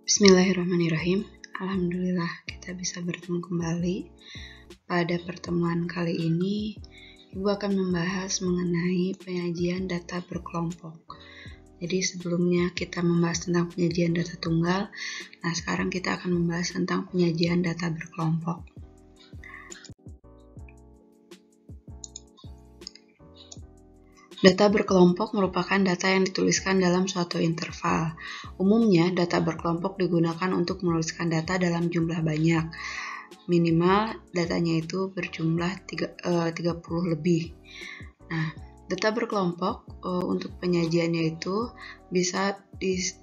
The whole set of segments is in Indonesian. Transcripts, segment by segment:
Bismillahirrahmanirrahim. Alhamdulillah kita bisa bertemu kembali. Pada pertemuan kali ini, Ibu akan membahas mengenai penyajian data berkelompok. Jadi sebelumnya kita membahas tentang penyajian data tunggal, nah sekarang kita akan membahas tentang penyajian data berkelompok. Data berkelompok merupakan data yang dituliskan dalam suatu interval. Umumnya, data berkelompok digunakan untuk menuliskan data dalam jumlah banyak. Minimal datanya itu berjumlah 30 lebih. Nah, data berkelompok untuk penyajiannya itu bisa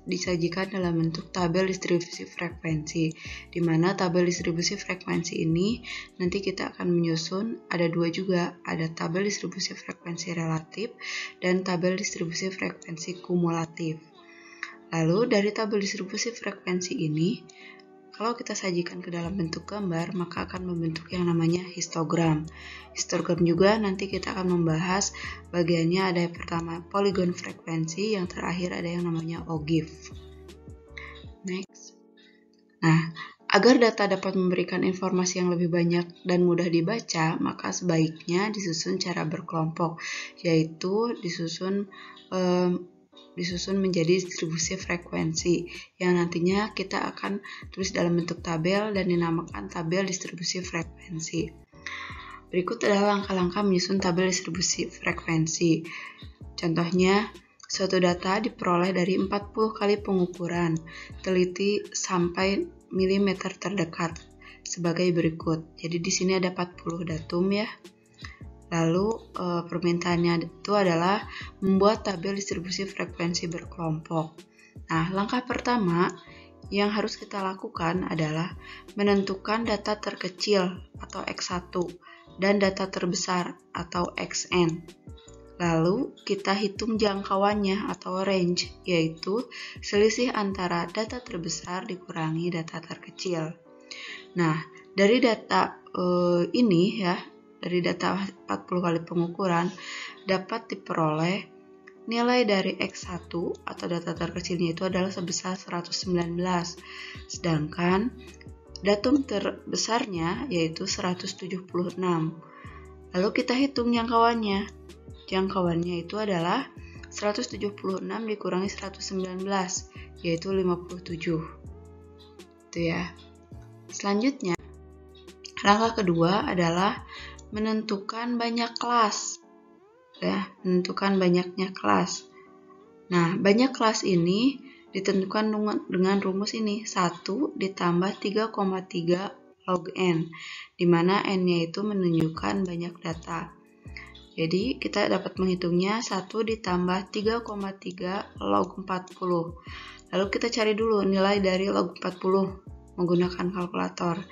disajikan dalam bentuk tabel distribusi frekuensi, di mana tabel distribusi frekuensi ini nanti kita akan menyusun ada dua juga, ada tabel distribusi frekuensi relatif dan tabel distribusi frekuensi kumulatif. Lalu dari tabel distribusi frekuensi ini, kalau kita sajikan ke dalam bentuk gambar, maka akan membentuk yang namanya histogram. Histogram juga nanti kita akan membahas bagiannya ada yang pertama poligon frekuensi, yang terakhir ada yang namanya OGIF. Next. Nah, agar data dapat memberikan informasi yang lebih banyak dan mudah dibaca, maka sebaiknya disusun cara berkelompok, yaitu disusun menjadi distribusi frekuensi yang nantinya kita akan tulis dalam bentuk tabel dan dinamakan tabel distribusi frekuensi. Berikut adalah langkah-langkah menyusun tabel distribusi frekuensi. Contohnya, suatu data diperoleh dari 40 kali pengukuran, teliti sampai milimeter terdekat sebagai berikut. Jadi di sini ada 40 datum ya. Lalu permintaannya itu adalah membuat tabel distribusi frekuensi berkelompok. Nah, langkah pertama yang harus kita lakukan adalah menentukan data terkecil atau X1 dan data terbesar atau XN. Lalu kita hitung jangkauannya atau range, yaitu selisih antara data terbesar dikurangi data terkecil. Nah, dari data ini ya, dari data 40 kali pengukuran dapat diperoleh nilai dari X1 atau data terkecilnya itu adalah sebesar 119, sedangkan datum terbesarnya yaitu 176. Lalu kita hitung jangkauannya. Jangkauannya itu adalah 176 dikurangi 119, yaitu 57. Itu ya. Selanjutnya, langkah kedua adalah menentukan banyak kelas. Ya, menentukan banyaknya kelas. Nah, banyak kelas ini ditentukan dengan rumus ini, 1 ditambah 3,3 log n, di mana n-nya itu menunjukkan banyak data. Jadi, kita dapat menghitungnya 1 ditambah 3,3 log 40. Lalu kita cari dulu nilai dari log 40 menggunakan kalkulator,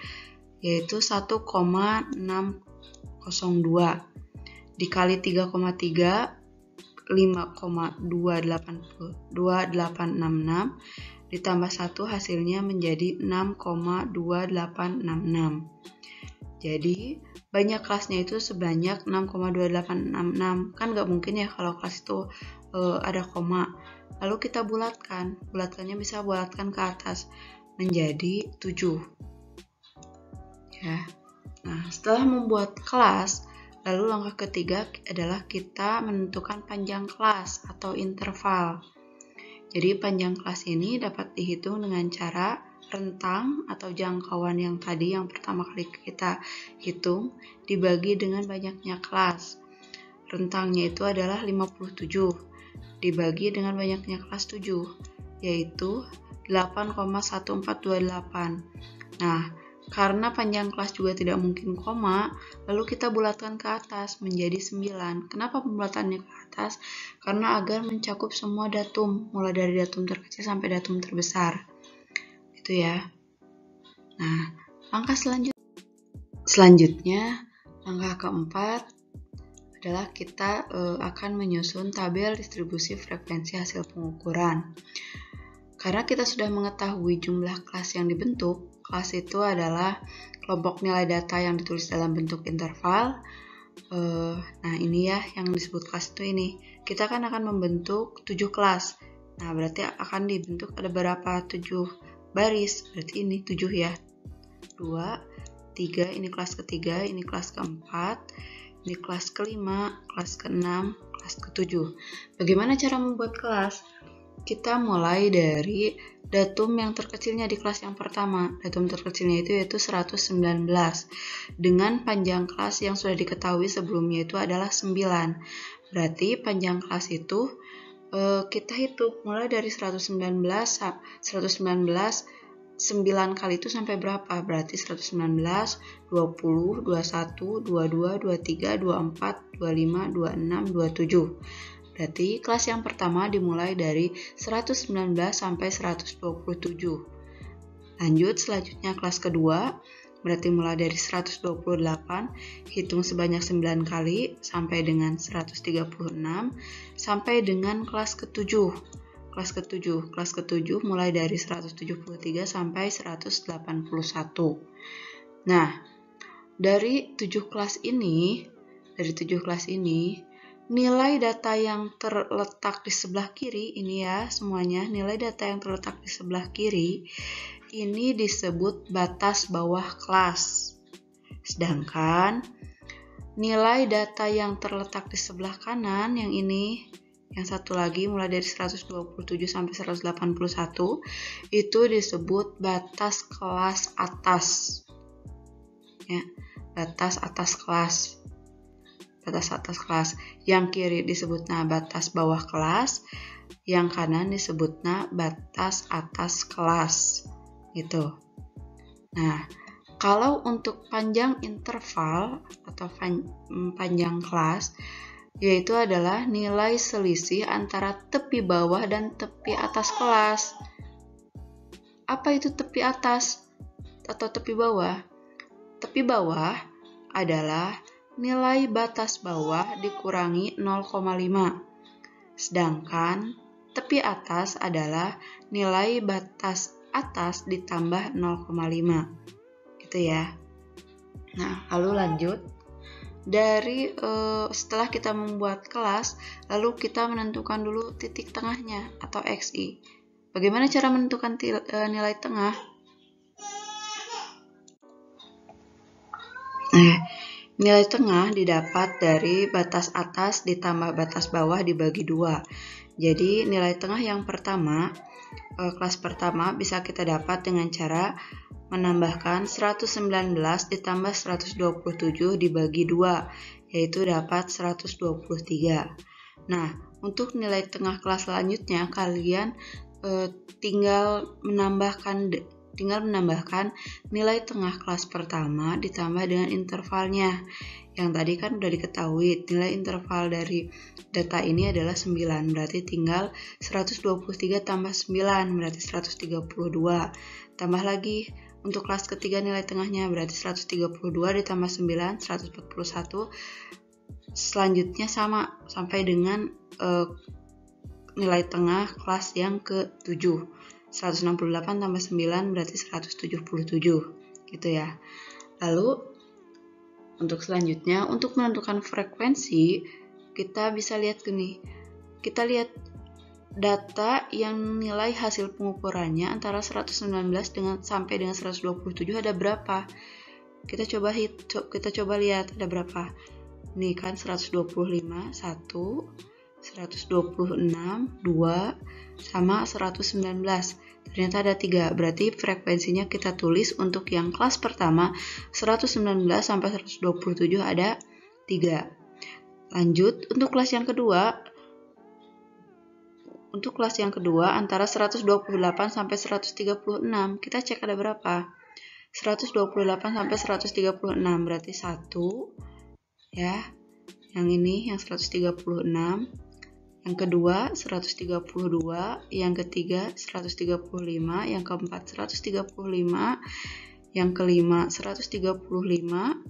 yaitu 1,602 dikali 3,3 5,2866 ditambah 1 hasilnya menjadi 6,2866. Jadi banyak kelasnya itu sebanyak 6,2866. Kan nggak mungkin ya kalau kelas itu ada koma. Lalu kita bulatkannya bisa bulatkan ke atas menjadi 7 ya. Nah, setelah membuat kelas, lalu langkah ketiga adalah kita menentukan panjang kelas atau interval. Jadi panjang kelas ini dapat dihitung dengan cara rentang atau jangkauan yang tadi yang pertama kali kita hitung dibagi dengan banyaknya kelas. Rentangnya itu adalah 57 dibagi dengan banyaknya kelas 7, yaitu 8,1428. Nah, karena panjang kelas juga tidak mungkin koma, lalu kita bulatkan ke atas menjadi 9. Kenapa pembulatannya ke atas? Karena agar mencakup semua datum, mulai dari datum terkecil sampai datum terbesar. Itu ya. Nah, langkah selanjutnya, langkah keempat adalah kita akan menyusun tabel distribusi frekuensi hasil pengukuran. Karena kita sudah mengetahui jumlah kelas yang dibentuk, kelas itu adalah kelompok nilai data yang ditulis dalam bentuk interval. Nah ini ya yang disebut kelas itu ini. Kita kan akan membentuk 7 kelas. Nah berarti akan dibentuk ada berapa 7 baris, berarti ini 7 ya. 2, 3, ini kelas ketiga, ini kelas keempat, ini kelas kelima, kelas keenam, kelas ketujuh. Bagaimana cara membuat kelas? Kita mulai dari datum yang terkecilnya di kelas yang pertama. Datum terkecilnya itu yaitu 119. Dengan panjang kelas yang sudah diketahui sebelumnya itu adalah 9. Berarti panjang kelas itu kita hitung mulai dari 119, 9 kali itu sampai berapa? Berarti 119, 20, 21, 22, 23, 24, 25, 26, 27. Berarti kelas yang pertama dimulai dari 119 sampai 127. Lanjut, selanjutnya kelas kedua, berarti mulai dari 128, hitung sebanyak 9 kali sampai dengan 136, sampai dengan kelas ketujuh. Kelas ketujuh mulai dari 173 sampai 181. Nah, dari 7 kelas ini, nilai data yang terletak di sebelah kiri, ini ya semuanya, nilai data yang terletak di sebelah kiri, ini disebut batas bawah kelas. Sedangkan nilai data yang terletak di sebelah kanan, yang ini, yang satu lagi mulai dari 127 sampai 181, itu disebut batas kelas atas. Ya, batas atas kelas. Yang kiri disebutnya batas bawah kelas, yang kanan disebutnya batas atas kelas. Gitu. Nah, kalau untuk panjang interval atau panjang kelas, yaitu adalah nilai selisih antara tepi bawah dan tepi atas kelas. Apa itu tepi atas atau tepi bawah? Tepi bawah adalah nilai batas bawah dikurangi 0,5. Sedangkan tepi atas adalah nilai batas atas ditambah 0,5. Gitu ya. Nah, lalu lanjut. Dari setelah kita membuat kelas, lalu kita menentukan dulu titik tengahnya atau XI. Bagaimana cara menentukan nilai tengah? Nilai tengah didapat dari batas atas ditambah batas bawah dibagi 2. Jadi nilai tengah yang pertama, kelas pertama bisa kita dapat dengan cara menambahkan 119 ditambah 127 dibagi 2, yaitu dapat 123. Nah, untuk nilai tengah kelas selanjutnya, kalian tinggal menambahkan nilai tengah kelas pertama ditambah dengan intervalnya. Yang tadi kan udah diketahui, nilai interval dari data ini adalah 9, berarti tinggal 123 tambah 9, berarti 132. Tambah lagi, untuk kelas ketiga nilai tengahnya berarti 132 ditambah 9, 141. Selanjutnya sama, sampai dengan nilai tengah kelas yang ke-7. 168 tambah 9 berarti 177. Gitu ya. Lalu, untuk selanjutnya, untuk menentukan frekuensi, kita bisa lihat gini. Kita lihat data yang nilai hasil pengukurannya antara 119 sampai dengan 127 ada berapa? Kita coba lihat ada berapa. Nih kan 125, 1, 126, 2, sama 119. Ternyata ada 3. Berarti frekuensinya kita tulis untuk yang kelas pertama 119 sampai 127 ada 3. Lanjut, untuk kelas yang kedua, antara 128 sampai 136, kita cek ada berapa? 128 sampai 136 berarti 1 ya. Yang ini yang 136, yang kedua 132, yang ketiga 135, yang keempat 135, yang kelima 135,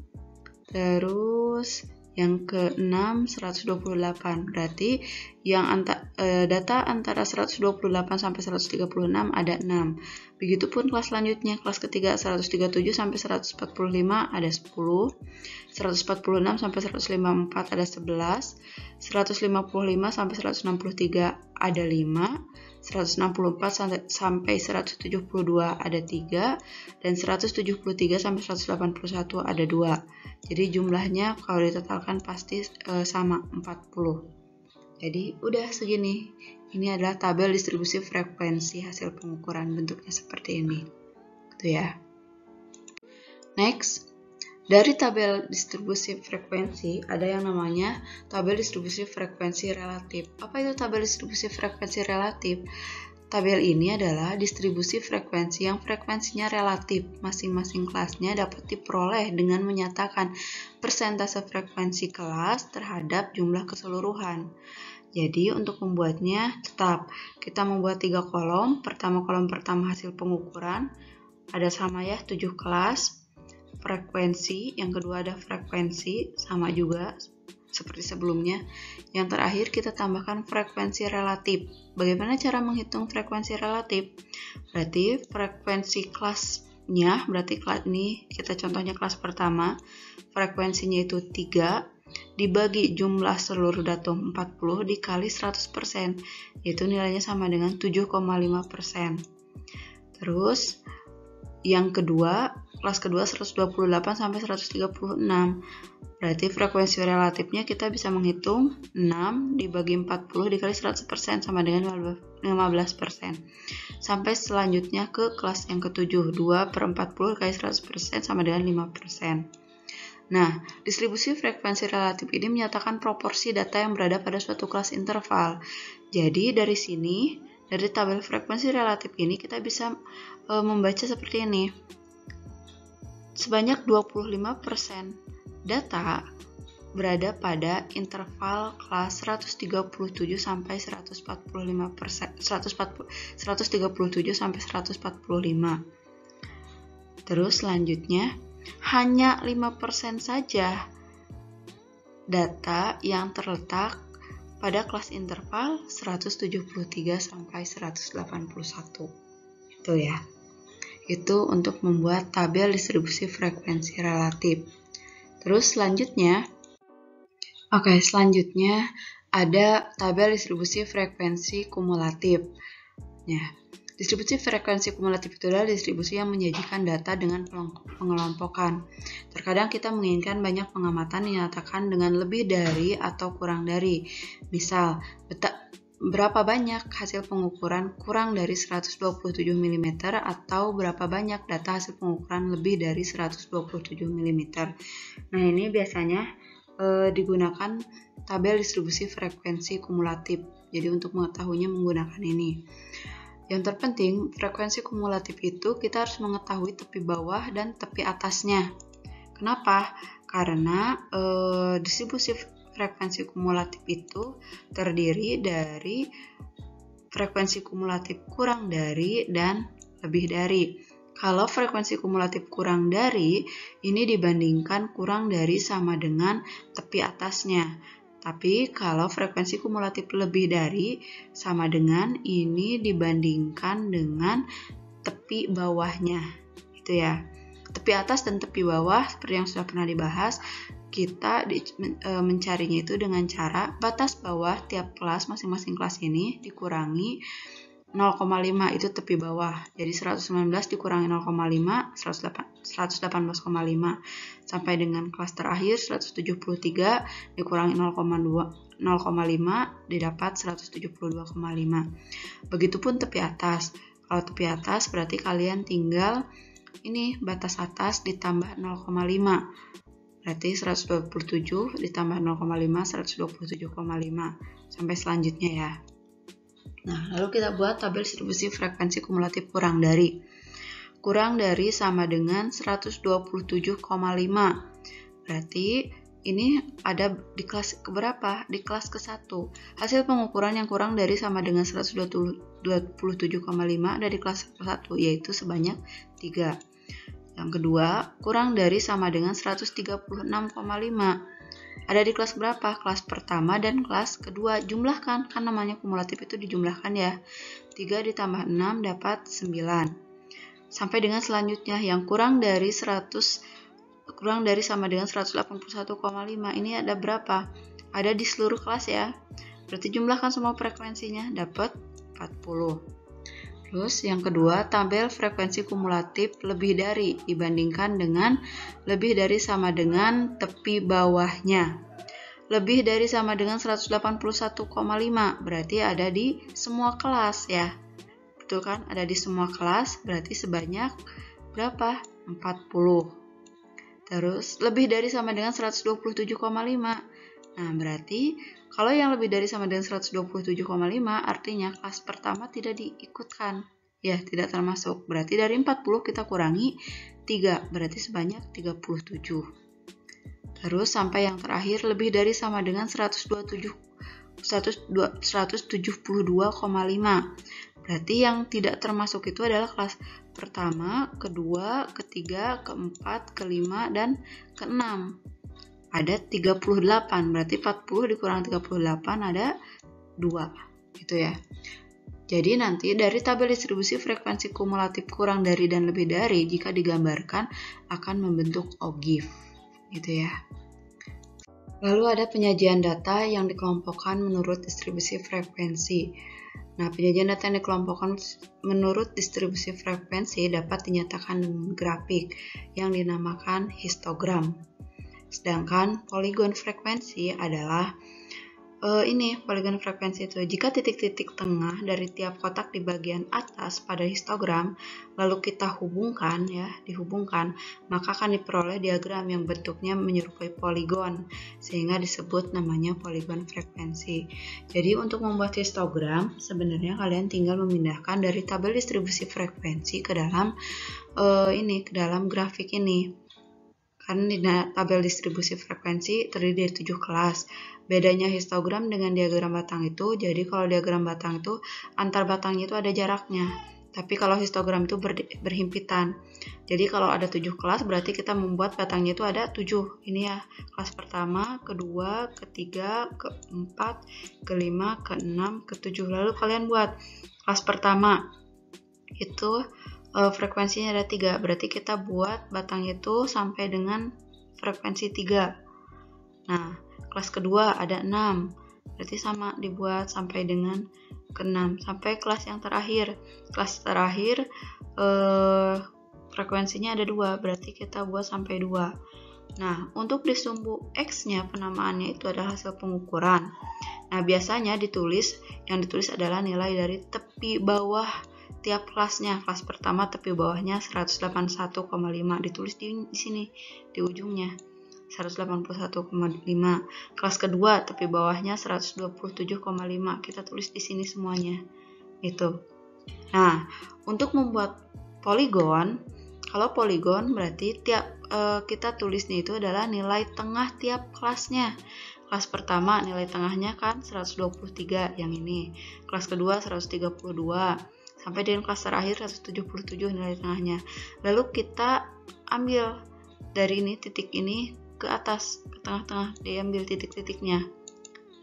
terus yang ke-6 128. Berarti yang data antara 128 sampai 136 ada 6. Begitupun kelas selanjutnya, kelas ketiga 137 sampai 145 ada 10. 146 sampai 154 ada 11. 155 sampai 163 ada 5. 164 sampai 172 ada 3, dan 173 sampai 181 ada 2. Jadi jumlahnya kalau ditotalkan pasti sama 40. Jadi udah segini. Ini adalah tabel distribusi frekuensi hasil pengukuran, bentuknya seperti ini. Gitu ya. Next, dari tabel distribusi frekuensi ada yang namanya tabel distribusi frekuensi relatif. Apa itu tabel distribusi frekuensi relatif? Tabel ini adalah distribusi frekuensi yang frekuensinya relatif. Masing-masing kelasnya dapat diperoleh dengan menyatakan persentase frekuensi kelas terhadap jumlah keseluruhan. Jadi untuk membuatnya tetap kita membuat 3 kolom. Kolom pertama hasil pengukuran, ada sama ya 7 kelas. Frekuensi, yang kedua ada frekuensi, sama juga seperti sebelumnya. Yang terakhir kita tambahkan frekuensi relatif. Bagaimana cara menghitung frekuensi relatif? Berarti frekuensi kelasnya, berarti kelas ini kita contohnya kelas pertama, frekuensinya itu 3 dibagi jumlah seluruh datum 40 dikali 100%, yaitu nilainya sama dengan 7,5%. Terus yang kedua, kelas kedua 128 sampai 136. Berarti frekuensi relatifnya kita bisa menghitung 6 dibagi 40 dikali 100% sama dengan 15%. Sampai selanjutnya ke kelas yang ketujuh, 2 per 40 dikali 100% sama dengan 5%. Nah, distribusi frekuensi relatif ini menyatakan proporsi data yang berada pada suatu kelas interval. Jadi dari sini, dari tabel frekuensi relatif ini kita bisa membaca seperti ini. Sebanyak 25% data berada pada interval kelas 137 sampai 137 sampai 145. Terus selanjutnya hanya 5% saja data yang terletak pada kelas interval 173 sampai 181. Itu ya. Itu untuk membuat tabel distribusi frekuensi relatif. Terus selanjutnya ada tabel distribusi frekuensi kumulatif. Ya, distribusi frekuensi kumulatif itu adalah distribusi yang menyajikan data dengan pengelompokan. Terkadang kita menginginkan banyak pengamatan dinyatakan dengan lebih dari atau kurang dari. Misal, berapa banyak hasil pengukuran kurang dari 127 mm atau berapa banyak data hasil pengukuran lebih dari 127 mm. Nah, ini biasanya digunakan tabel distribusi frekuensi kumulatif. Jadi untuk mengetahuinya menggunakan ini. Yang terpenting, frekuensi kumulatif itu kita harus mengetahui tepi bawah dan tepi atasnya. Kenapa? Karena distribusi frekuensi kumulatif itu terdiri dari frekuensi kumulatif kurang dari dan lebih dari. Kalau frekuensi kumulatif kurang dari, ini dibandingkan kurang dari sama dengan tepi atasnya. Tapi kalau frekuensi kumulatif lebih dari, sama dengan ini dibandingkan dengan tepi bawahnya. Itu ya. Tepi atas dan tepi bawah, seperti yang sudah pernah dibahas, kita mencarinya itu dengan cara batas bawah tiap kelas, masing-masing kelas ini dikurangi 0,5 itu tepi bawah. Jadi 119 dikurangi 0,5, 118,5. Sampai dengan kelas terakhir 173 dikurangi 0,5 didapat 172,5. Begitupun tepi atas. Kalau tepi atas berarti kalian tinggal ini batas atas ditambah 0,5. Berarti 127 ditambah 0,5, 127,5. Sampai selanjutnya ya. Nah, lalu kita buat tabel distribusi frekuensi kumulatif kurang dari. Kurang dari sama dengan 127,5. Berarti ini ada di kelas keberapa? Di kelas ke-1. Hasil pengukuran yang kurang dari sama dengan 127,5 ada di kelas ke-1, yaitu sebanyak 3. Yang kedua, kurang dari sama dengan 136,5. Ada di kelas berapa? Kelas pertama dan kelas kedua. Jumlahkan, kan namanya kumulatif itu dijumlahkan ya. 3 ditambah 6 dapat 9. Sampai dengan selanjutnya yang kurang dari sama dengan 181,5. Ini ada berapa? Ada di seluruh kelas ya. Berarti jumlahkan semua frekuensinya, dapat 40. Terus yang kedua, tabel frekuensi kumulatif lebih dari dibandingkan dengan lebih dari sama dengan tepi bawahnya. Lebih dari sama dengan 181,5, berarti ada di semua kelas ya. Betul kan? Ada di semua kelas, berarti sebanyak berapa? 40. Terus lebih dari sama dengan 127,5. Nah, berarti kalau yang lebih dari sama dengan 127,5 artinya kelas pertama tidak diikutkan. Ya, tidak termasuk. Berarti dari 40 kita kurangi 3, berarti sebanyak 37. Terus sampai yang terakhir lebih dari sama dengan 172,5. Berarti yang tidak termasuk itu adalah kelas pertama, kedua, ketiga, keempat, kelima, dan keenam. Ada 38, berarti 40 dikurang 38 ada 2, gitu ya. Jadi nanti dari tabel distribusi frekuensi kumulatif kurang dari dan lebih dari jika digambarkan akan membentuk OGIF, gitu ya. Lalu ada penyajian data yang dikelompokkan menurut distribusi frekuensi. Nah, penyajian data yang dikelompokkan menurut distribusi frekuensi dapat dinyatakan dengan grafik yang dinamakan histogram. Sedangkan poligon frekuensi analah poligon frekuensi itu jika titik-titik tengah dari tiap kotak di bagian atas pada histogram lalu kita dihubungkan, maka akan diperoleh diagram yang bentuknya menyerupai poligon sehingga disebut namanya poligon frekuensi. Jadi untuk membuat histogram sebenarnya kalian tinggal memindahkan dari tabel distribusi frekuensi ke dalam grafik ini. Karena di tabel distribusi frekuensi terdiri dari 7 kelas. Bedanya histogram dengan diagram batang itu, jadi kalau diagram batang itu antar batangnya itu ada jaraknya. Tapi kalau histogram itu berhimpitan. Jadi kalau ada 7 kelas berarti kita membuat batangnya itu ada 7. Ini ya, kelas pertama, kedua, ketiga, keempat, kelima, keenam, ketujuh. Lalu kalian buat kelas pertama itu frekuensinya ada 3, berarti kita buat batang itu sampai dengan frekuensi 3. Nah, kelas kedua ada 6, berarti sama dibuat sampai dengan ke-6, sampai kelas yang terakhir. Kelas terakhir frekuensinya ada 2, berarti kita buat sampai 2. Nah, untuk di sumbu X-nya penamaannya itu adalah hasil pengukuran. Nah, biasanya yang ditulis adalah nilai dari tepi bawah tiap kelasnya. Kelas pertama tepi bawahnya 181,5 ditulis di sini di ujungnya 181,5. Kelas kedua tepi bawahnya 127,5 kita tulis di sini semuanya itu. Nah, untuk membuat poligon, kalau poligon berarti kita tulisnya itu adalah nilai tengah tiap kelasnya. Kelas pertama nilai tengahnya kan 123 yang ini. Kelas kedua 132 sampai dengan kelas terakhir 177 nilai tengahnya. Lalu kita ambil dari ini titik ini ke atas, ke tengah-tengah, diambil titik-titiknya.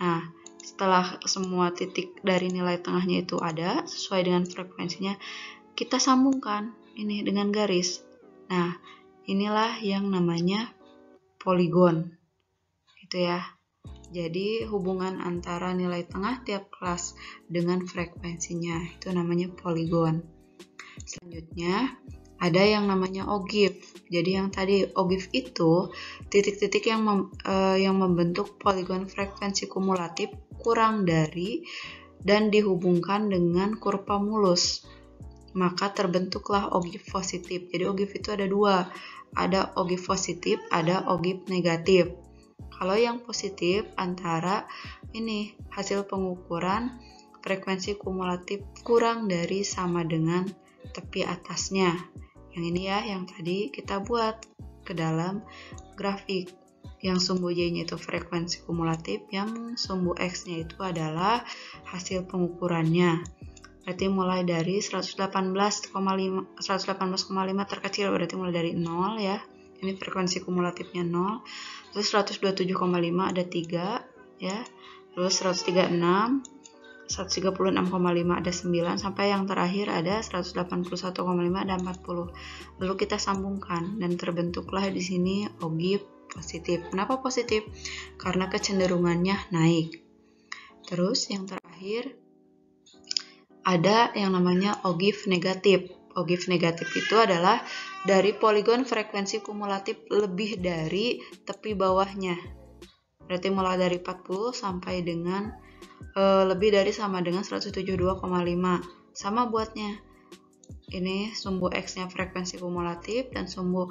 Nah, setelah semua titik dari nilai tengahnya itu ada sesuai dengan frekuensinya, kita sambungkan ini dengan garis. Nah, inilah yang namanya poligon. Gitu ya. Jadi hubungan antara nilai tengah tiap kelas dengan frekuensinya itu namanya poligon. Selanjutnya ada yang namanya OGIF. Jadi yang tadi OGIF itu titik-titik yang membentuk poligon frekuensi kumulatif kurang dari dan dihubungkan dengan kurva mulus. Maka terbentuklah OGIF positif. Jadi OGIF itu ada 2. Ada OGIF positif, ada OGIF negatif. Kalau yang positif antara ini hasil pengukuran frekuensi kumulatif kurang dari sama dengan tepi atasnya. Yang ini ya, yang tadi kita buat ke dalam grafik. Yang sumbu Y-nya itu frekuensi kumulatif, yang sumbu X-nya itu adalah hasil pengukurannya. Berarti mulai dari 118,5 terkecil, berarti mulai dari 0 ya. Ini frekuensi kumulatifnya 0. Terus 127,5 ada 3 ya. Terus 136, 136,5 ada 9 sampai yang terakhir ada 181,5 ada 40. Lalu kita sambungkan dan terbentuklah di sini OGIF positif. Kenapa positif? Karena kecenderungannya naik. Terus yang terakhir ada yang namanya ogive negatif. Ogive negatif itu adalah dari poligon frekuensi kumulatif lebih dari tepi bawahnya. Berarti mulai dari 40 sampai dengan lebih dari sama dengan 172,5. Sama buatnya. Ini sumbu X-nya frekuensi kumulatif dan sumbu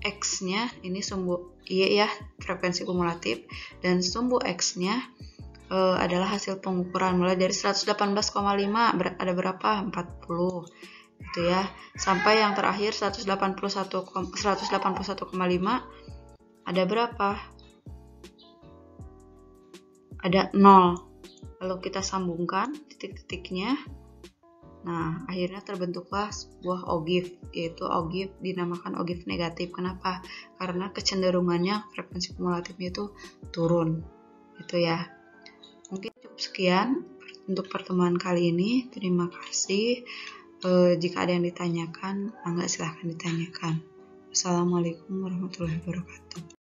X-nya ini sumbu Y ya, frekuensi kumulatif, dan sumbu X-nya adalah hasil pengukuran mulai dari 118,5 ada berapa? 40 gitu ya, sampai yang terakhir 181,5 ada berapa? Ada 0. Lalu kita sambungkan titik-titiknya. Nah, akhirnya terbentuklah sebuah ogive, yaitu ogive dinamakan ogive negatif. Kenapa? Karena kecenderungannya frekuensi kumulatifnya itu turun. Gitu ya. Mungkin cukup sekian untuk pertemuan kali ini. Terima kasih. Jika ada yang ditanyakan, silahkan ditanyakan. Wassalamualaikum warahmatullahi wabarakatuh.